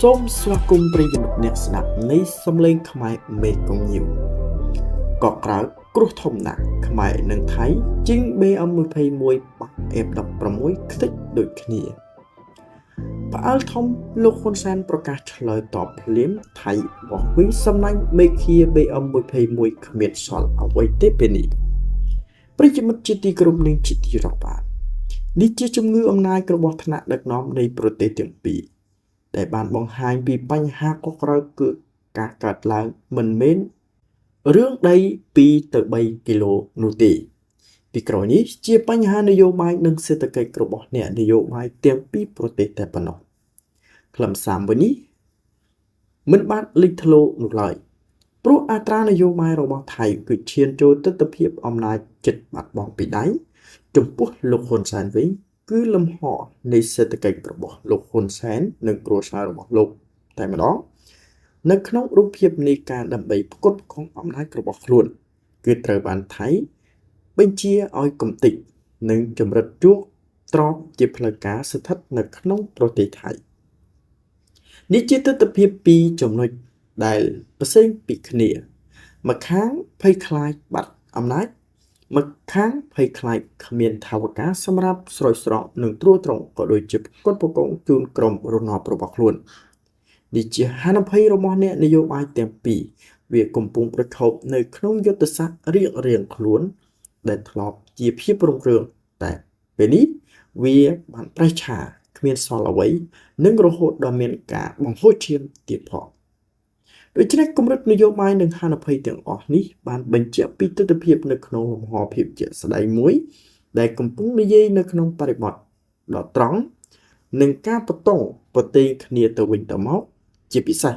សូមស្វាគមន៍ប្រិយមិត្តអ្នកស្ដាប់នៃសំឡេងខ្មែរមេកងញៀវកក់ក្រើកគ្រោះធំណាស់ខ្មែរនិងថៃជីង BM21 បាក់ F16 ខ្ទេចដូចគ្នាផ្អើលធំលោកហ៊ុនសែនប្រកាសឆ្លើយតបភ្លាមថៃបោះវិញសំណាញ់មេឃា BM21 គ្មានសល់អ្វីទេពេលនេះប្រិយមិត្តជាទីគោរពនិងជាទីរាប់អាននេះជាជំងឺអំណាចរបស់ថ្នាក់ដឹកនាំនៃប្រទេសទាំងពីរដែលបានបង្ហាញពីបញ្ហាកក្រៅគឺការកើតឡើងមិនមែនរឿងដី2ទៅ3គីឡូនោះទេពីក្រោយនេះជាបញ្ហានយោបាយនិងសេដ្ឋកិច្ចរបស់អ្នកនយោបាយទាំងពីរប្រទេសតែប៉ុណ្ណោះខ្លឹមសារមួយនេះមិនបានលេចធ្លោនោះឡើយព្រោះអត្រានយោបាយរបស់ថៃគឺឈានចូលទស្សនវិជ្ជាអំណាចចិត្តបាត់បង់ពីដៃចំពោះលោកហ៊ុនសែនវិញគឺលំហនៃសេដ្ឋកិច្ចរបស់លោកហ៊ុនសែននិងគ្រួសាររបស់លោកតែម្ដងនៅក្នុងរូបភាពនៃការដើម្បីផ្គត់ផ្គង់អំណាចរបស់ខ្លួនគឺត្រូវបានថៃបញ្ជាឲ្យកំទេចនិងចម្រិតជួកត្រប់ជាផ្លូវការស្ថិតនៅក្នុងប្រទេសថៃនេះជាទស្សនវិជ្ជាពីរចំណុចដែលផ្សេងពីគ្នាម្ខាងភ័យខ្លាចបាត់អំណាចម្ខាងភ័យខ្លាចគ្មានថវិកាសម្រាប់ស្រោចស្រពនិងត្រួតត្រងក៏ដូចជាផ្គត់ផ្គង់ជូនក្រុមរណបរបស់ខ្លួននេះជាហានិភ័យរបស់អ្នកនយោបាយទាំងពីរវាកំពុងប្រឈមនៅក្នុងយុទ្ធសាស្ត្ររៀងៗខ្លួនដែលធ្លាប់ជាភាពរុងរឿងតែពេលនេះវាបានប្រេះឆាគ្មានសល់អ្វីនិងរហូតដល់មានការបង្ហូរឈាមទៀតផងដូច្នេះគម្រិតនយោបាយនិងហានិភ័យទាំងអស់នេះបានបញ្ជាក់ពីទស្សនវិជ្ជានៅក្នុងលំហភាពជាក់ស្ដែងមួយដែលកំពុងនិយាយនៅក្នុងបរិបទដ៏ត្រង់និងការបន្តប្រទេសគ្នាទៅវិញទៅមកជាពិសេស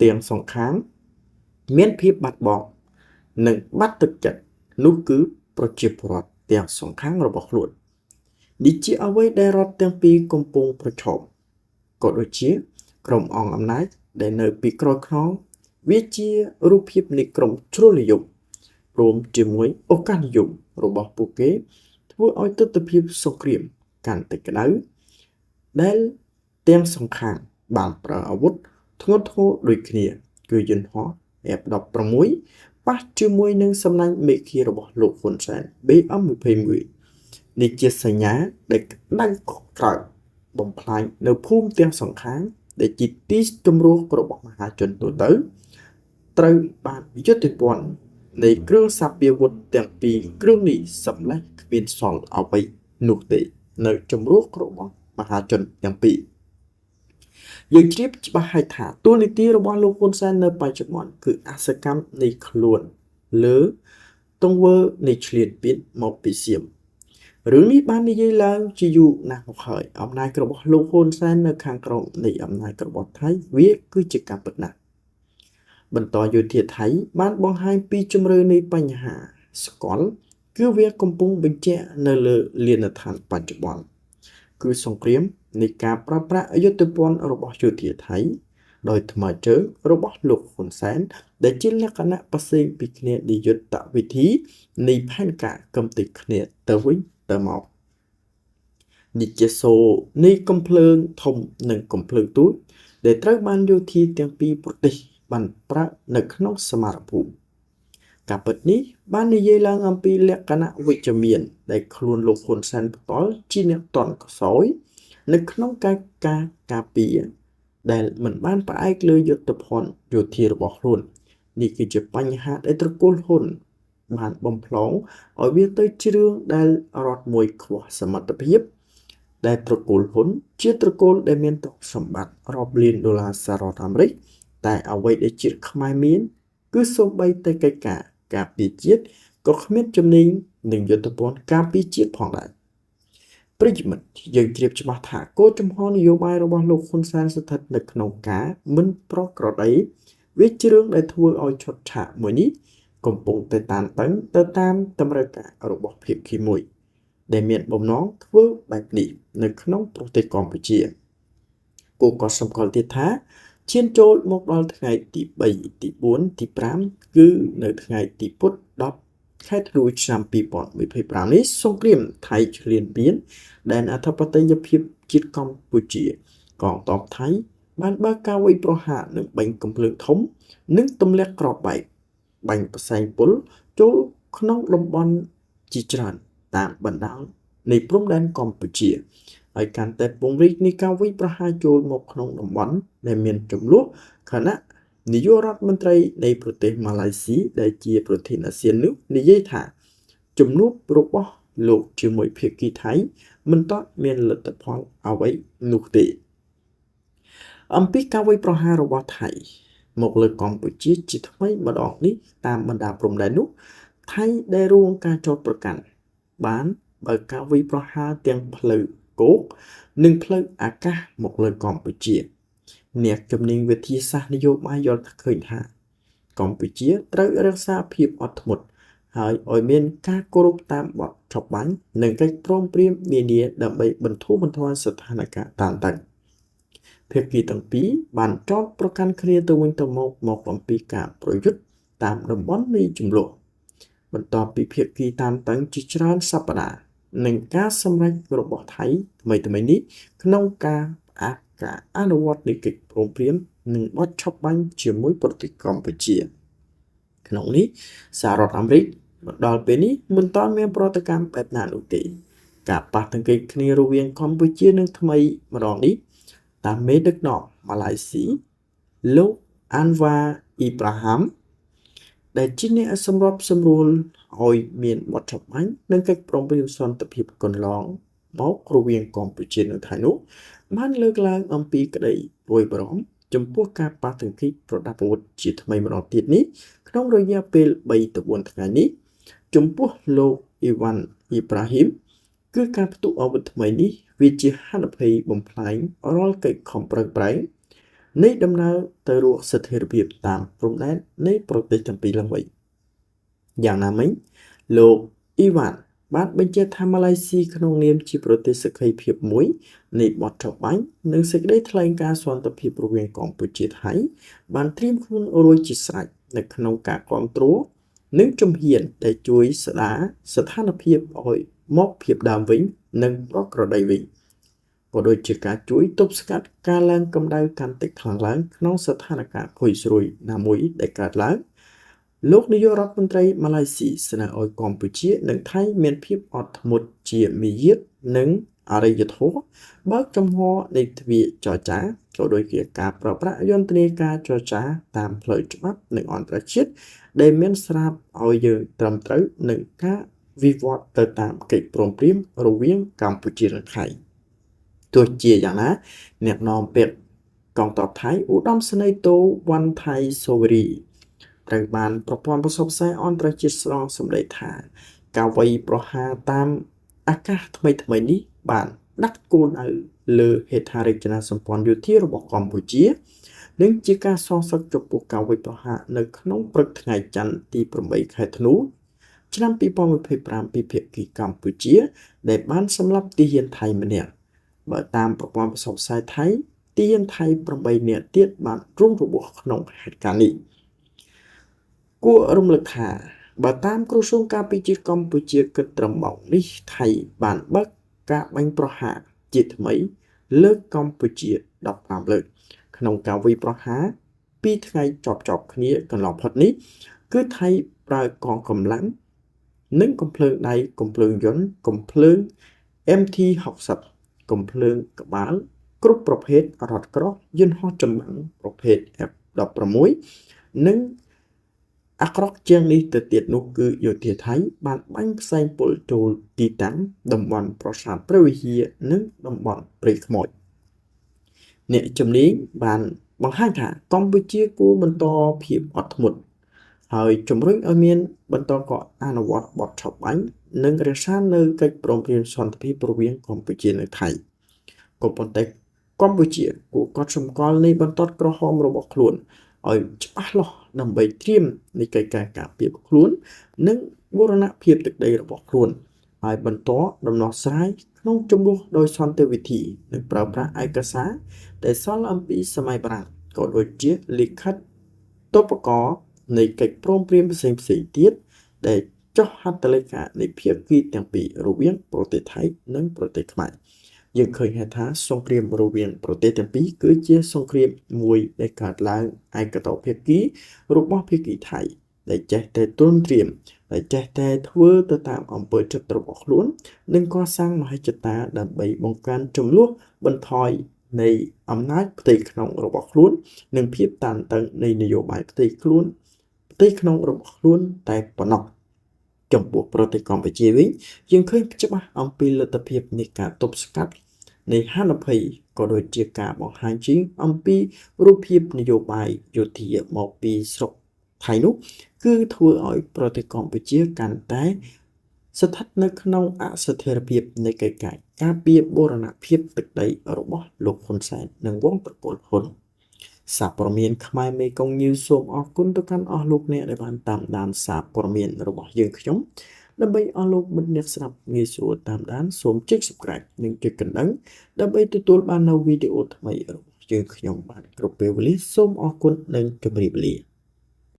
ទាំងសងខាងមានភាពបាត់បង់និងបាត់ទឹកចិត្តនោះគឺប្រជាពលរដ្ឋទាំងសងខាងរបស់ខ្លួននេះជាអ្វីដែលរដ្ឋទាំងពីរកំពុងប្រឈមក៏ដូចជាក្រុមអង្គអំណាចដែលនៅពីក្រោយខ្នងវាជារូបភាពនៃក្រុមជ្រុលនិយមរួមជាមួយឱកាសនិយមរបស់ពួកគេធ្វើឲ្យទស្សនវិជ្ជាសង្គ្រាមកាន់តែក្តៅដែលទាំងសងខាងបានប្រើអាវុធធ្ងន់ធ្ងរដូចគ្នាគឺយន្តហោះ F16 ប៉ះជាមួយនឹងសំណាញ់មេឃារបស់លោកហ៊ុនសែន BM21 នេះជាសញ្ញាដែលក្តៅក្រោយបំផ្លាញនៅភូមិទាំងសងខាងដែលជាទីជម្រករបស់មហាជនទូទៅត្រូវបានយុទ្ធពន្ធនៃគ្រឿងសព្វាវុធទាំងពីរគ្រឿងនេះសម្លេះគ្មានសល់អ្វីនោះទេនៅជម្រករបស់មហាជនទាំងពីរយើងជ្រាបច្បាស់ហើយថាតួនាទីរបស់លោកហ៊ុនសែននៅបច្ចុប្បន្នគឺអសកម្មនៃខ្លួនលើទង្វើនៃឆ្លៀតពៀតមកពីសៀមរឿងនេះបាននិយាយឡើងជាយូរណាស់មកហើយអំណាចរបស់លោកហ៊ុនសែននៅខាងក្រោមនៃអំណាចរបស់ថៃវាគឺជាការពិតណាស់បន្តយោធាថៃបានបង្ហាញពីជំរឿននៃបញ្ហាសកលគឺវាកំពុងបញ្ជាក់នៅលើលានដ្ឋានបច្ចុប្បន្នគឺសង្គ្រាមនៃការប្រើប្រាស់យុទ្ធពន្ធរបស់យោធាថៃដោយថ្មើរជើងរបស់លោកហ៊ុនសែនដែលជាលក្ខណៈផ្សេងពីគ្នានៃយុទ្ធវិធីនៃផែនការកំទេចគ្នាទៅវិញទៅមកនេះជាសូរនៃកំភ្លើងធំនិងកំភ្លើងទូចដែលត្រូវបានយោធាទាំងពីរប្រទេសបានប្រើនៅក្នុងសមរភូមិការពិតនេះបាននិយាយឡើងអំពីលក្ខណៈវិជ្ជមានដែលខ្លួនលោកហ៊ុនសែនផ្ទាល់ជាអ្នកតន់កសោយនៅក្នុងការពារដែលមិនបានផ្អែកលើយុទ្ធភណ្ឌយោធារបស់ខ្លួននេះគឺជាបញ្ហាដែលត្រកូលហ៊ុនបានបំផ្លងឲ្យវាទៅជារឿងដែលរដ្ឋមួយខ្វះសមត្ថភាពដែលត្រកូលហ៊ុនជាត្រកូលដែលមានទ្រព្យសម្បត្តិរាប់លានដុល្លារសហរដ្ឋអាមេរិកតែអ្វីដែលជាតិខ្មែរមានគឺសូម្បីតែកិច្ចការពារជាតិក៏គ្មានចំណេញនឹងយុទ្ធភណ្ឌការពារជាតិផងដែរប្រិយមិត្តយើងជ្រាបច្បាស់ថាគោលចំហនយោបាយរបស់លោកហ៊ុនសែនស្ថិតនៅក្នុងការមិនប្រក្រតីវាជារឿងដែលធ្វើឲ្យឈុតឆាកមួយនេះកំពុងតែតានតឹងទៅតាមតម្រូវការរបស់ភាគីមួយដែលមានបំណងធ្វើបែបនេះនៅក្នុងប្រទេសកម្ពុជាពួកគាត់សម្គាល់ទៀតថាឈានចូលមកដល់ថ្ងៃទី3ទី4ទី5គឺនៅថ្ងៃទីពុធ10ខែធ្នូឆ្នាំ2025នេះសង្គ្រាមថៃឈ្លានពានដែនអធិបតេយ្យភាពជាតិកម្ពុជាកងទ័ពថៃ បានបើកការវាយប្រហារនឹងបាញ់កំភ្លើងធំនិងទម្លាក់គ្រាប់បែកបាញ់ប្រសែងពុលចូលក្នុងតំបន់ជាច្រើនតាមបណ្ដានៃព្រំដែនកម្ពុជាហើយកាន់តែពង្រីកនៃការវាយប្រហារចូលមកក្នុងតំបន់ដែលមានចំនួនខណៈនាយករដ្ឋមន្ត្រីនៃប្រទេសម៉ាឡេស៊ីដែលជាប្រធានអាស៊ាននោះនិយាយថាជំនួបរបស់លោកជាមួយភាគីថៃមិនទាន់មានលទ្ធផលអ្វីនោះទេអំពីការវាយប្រហាររបស់ថៃមកលើកម្ពុជាជាថ្មីម្ដងនេះតាមបណ្ដាព្រំដែននោះថៃដែលរងការចោទប្រកាន់បានបើកការវាយប្រហារទាំងផ្លូវគោកនិងផ្លូវអាកាសមកលើកម្ពុជាអ្នកជំនាញវិទ្យាសាស្ត្រនយោបាយយល់ឃើញថាកម្ពុជាត្រូវរក្សាភាពអត់ធ្មត់ហើយឲ្យមានការគោរពតាមបទចុះបាញ់និងកិច្ចព្រមព្រៀងនានាដើម្បីបន្ធូរបន្ថយស្ថានភាពតានតឹងភាគីទាំងពីរបានចោទប្រកាន់គ្នាទៅវិញទៅមកអំពីការប្រយុទ្ធតាមតំបន់នៃចំនួនបន្ទាប់ពីភាគីតានតឹងជាច្រើនសប្តាហ៍និងការសម្រេចរបស់ថៃថ្មីនេះក្នុងការអនុវត្តនៃកិច្ចព្រមព្រៀងនិងបទឈប់បាញ់ជាមួយប្រទេសកម្ពុជាក្នុងនេះសហរដ្ឋអាមេរិកមកដល់ពេលនេះមិនទាន់មានប្រតិកម្មបែបណានោះទេការប៉ះទង្គិចគ្នារវាងកម្ពុជានិងថ្មីម្ដងនេះតាមមេដឹកនាំម៉ាឡេស៊ីលោកអានវ៉ាអ៊ីប្រាហាំដែលជាអ្នកសម្របសម្រួលឲ្យមានបទចុះបាញ់និងកិច្ចព្រមព្រៀងសន្តិភាពកន្លងមករវាងកម្ពុជានិងថៃនោះបានលើកឡើងអំពីក្តីព្រួយបារម្ភចំពោះការប៉ះទង្គិចប្រដាប់អាវុធជាថ្មីម្ដងទៀតនេះក្នុងរយៈពេល3ទៅ4ថ្ងៃនេះចំពោះលោកអ៊ីវ៉ាន់អ៊ីប្រាហ៊ីមគឺការផ្ទុះអាវុធថ្មីនេះវាជាហានិភ័យបំផ្លាញរាល់កិច្ចខំប្រឹងប្រែងនៃដំណើរទៅរកស្ថិរភាពតាមព្រំដែននៃប្រទេសទាំងពីរឡើងវិញយ៉ាងណាមិញលោកអ៊ីវ៉ាន់បានបញ្ជាក់ថាម៉ាឡេស៊ីក្នុងនាមជាប្រទេសសក្ខីភាពមួយនៃបទចុះបាញ់និងសេចក្តីថ្លែងការណ៍សន្តិភាពរវាងកម្ពុជាថៃបានត្រៀមខ្លួនរួចជាស្រេចនៅក្នុងការគ្រប់គ្រងនិងជំហានដែលជួយស្ដារស្ថានភាពឲ្យមកភាពដើមវិញនិងប្រក្រតីវិញក៏ដូចជាការជួយទប់ស្កាត់ការឡើងកម្ដៅកាន់តែខ្លាំងឡើងក្នុងស្ថានភាពភ័យស្រួយណាមួយដែលកើតឡើងលោកនាយករដ្ឋមន្ត្រីម៉ាឡេស៊ីស្នើឲ្យកម្ពុជានិងថៃមានភាពអត់ធ្មត់ជាមាយាទនិងអរិយធម៌បើកចំហនៃទ្វារចរចាក៏ដូចជាការប្រើប្រាស់យន្តនាការចរចាតាមផ្លូវច្បាប់និងអន្តរជាតិដែលមានស្រាប់ឲ្យយើងត្រឹមត្រូវនឹងការវិវត្តទៅតាមកិច្ចព្រមព្រៀងរវាងកម្ពុជានិងថៃទោះជាយ៉ាងណាអ្នកនាំពាក្យកងទ័ពថៃឧត្តមសេនីយ៍តូវ៉ាន់ថៃសូវរីត្រូវបានប្រព័ន្ធផ្សព្វផ្សាយអន្តរជាតិស្រង់សម្ដីថាការវាយប្រហារតាមអាកាសថ្មីនេះបានដាក់គោលដៅលើហេដ្ឋារចនាសម្ព័ន្ធយោធារបស់កម្ពុជានិងជាការសងសឹកចំពោះការវាយប្រហារនៅក្នុងព្រឹកថ្ងៃច័ន្ទទី8ខែធ្នូឆ្នាំ2025ពីភាគីកម្ពុជាដែលបានសម្លាប់ទាហានថៃម្នាក់បើតាមប្រព័ន្ធផ្សព្វផ្សាយថៃទាហានថៃ8នាក់ទៀតបានរងរបួសក្នុងហេតុការណ៍នេះគួររំលឹកថាបើតាមក្រសួងការពារជាតិកម្ពុជាគិតត្រឹមម៉ោងនេះថៃបានបើកការបាញ់ប្រហារជាថ្មីលើកម្ពុជា15លើកក្នុងការវាយប្រហារ2ថ្ងៃជាប់គ្នាកន្លងផុតនេះគឺថៃប្រើកងកម្លាំងនិងកំភ្លើងដៃកំភ្លើងយន្តកំភ្លើង MT-60 កំភ្លើងក្បាលគ្រប់ប្រភេទរថក្រោះយន្តហោះចម្បាំងប្រភេទ F16 និងអាក្រក់ជាងនេះទៅទៀតនោះគឺយោធាថៃបានបាញ់ផ្សែងពុលចូលទីតាំងតំបន់ប្រាសាទព្រះវិហារនិងតំបន់ព្រៃខ្មោចអ្នកជំនាញបានបង្ហាញថាកម្ពុជាគួរបន្តភាពអត់ធ្មត់ហើយជំរុញឲ្យមានបន្តកអនុវត្តបទឈប់បាញ់និងរក្សានៅកិច្ចព្រមព្រៀងសន្តិភាពរវាងកម្ពុជានិងថៃក៏ប៉ុន្តែកម្ពុជាគួរកត់សម្គាល់នៃបន្ទាត់ក្រហមរបស់ខ្លួនឲ្យច្បាស់លាស់ដើម្បីត្រៀមនៃកិច្ចការពារខ្លួននិងបូរណភាពទឹកដីរបស់ខ្លួនហើយបន្តដំណោះស្រាយក្នុងជំនួសដោយសន្តិវិធីនិងប្រើប្រាស់ឯកសារដែលសល់អំពីសម័យបារាំងក៏ដូចជាលិខិតតុបករណ៍នៃកិច្ចព្រមព្រៀងផ្សេងទៀតដែលចុះហត្ថលេខានៃភាគីទាំងពីររវាងប្រទេសថៃនិងប្រទេសខ្មែរ យើងឃើញថាសង្គ្រាមរវាងប្រទេសទាំងពីរគឺជាសង្គ្រាមមួយដែលកើតឡើងឯកតោភាគីរបស់ភាគីថៃដែលចេះតែទ្រាំទ្រាមដែលចេះតែធ្វើទៅតាមអំពើចិត្តរបស់ខ្លួននិងកសាងមហិច្ឆតាដើម្បីបង្កើនចំនួនបន្ថយនៃអំណាចផ្ទៃក្នុងរបស់ខ្លួននិងភាពតានតឹងនៃនយោបាយផ្ទៃក្នុងរបស់ខ្លួនតែប៉ុណ្ណោះចំពោះប្រទេសកម្ពុជាវិញយើងឃើញច្បាស់អំពីលទ្ធភាពនៃការទប់ស្កាត់នៃហានិភ័យក៏ដូចជាការបង្ហាញជាងអំពីរូបភាពនយោបាយយោធាមកពីស្រុកថៃនោះគឺធ្វើឲ្យប្រទេសកម្ពុជាកាន់តែស្ថិតនៅក្នុងអស្ថិរភាពនៃកិច្ចការពារបូរណភាពទឹកដីរបស់លោកហ៊ុនសែននិងវងត្រកូលហ៊ុនសារព័ត៌មានខ្មែរមេកុងញូសសូមអរគុណទៅកាន់អស់លោកអ្នកដែលបានតាមដានសារព័ត៌មានរបស់យើងខ្ញុំដើម្បីអស់លោកមិត្តអ្នកស្ដាប់ងាយស្រួលតាមដានសូមចុច Subscribe និងចុចកណ្ដឹងដើម្បីទទួលបាននូវវីដេអូថ្មីរបស់យើងខ្ញុំបានគ្រប់ពេលវេលាសូមអរគុណនិងជម្រាបលា